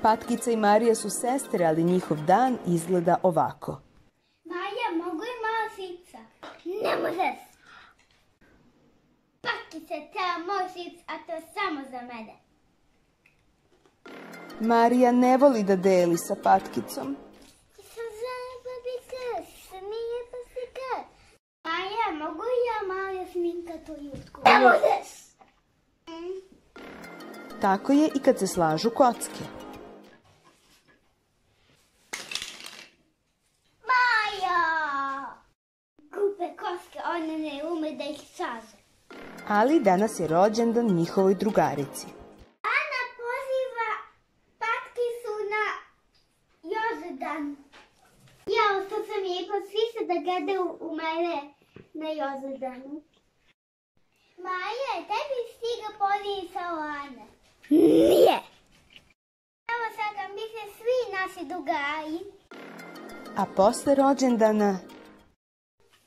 Patkica i Marija su sestre, ali njihov dan izgleda ovako. Maja, mogu i malo sica? Ne možeš. Patkice, treba moj sic, a to je samo za mene. Marija ne voli da deli sa Patkicom. Maja, mogu ja malo sminkat u jutku? Ne možeš. Tako je i kad se slažu kocke. Maja! Glupe koske, one ne ume da ih saže. Ali danas je rođendan njihovoj drugarici. Ana poziva Patkicu na Jozedan. Jao, što sam je ipak svi se da gledaju u mene na Jozedanu. Maja, tebi stiga poziv sa Ana? Nije. Evo sad kad mi se svi naši drugari. A posle rođendana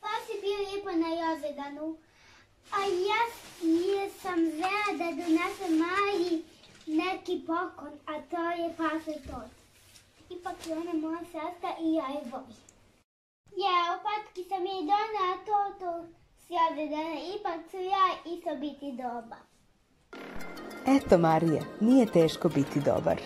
Pa si bio lijepo na Jozedanu. A ja sam zela da donesem Maji neki poklon, a to je pašoj tort. Ipak je ona moja sestra i ja je volim. Ja, opatki sam jej donela tortu s Jozedana, ipak ću ja isto biti dobar. eto Marija, nije teško biti dobar.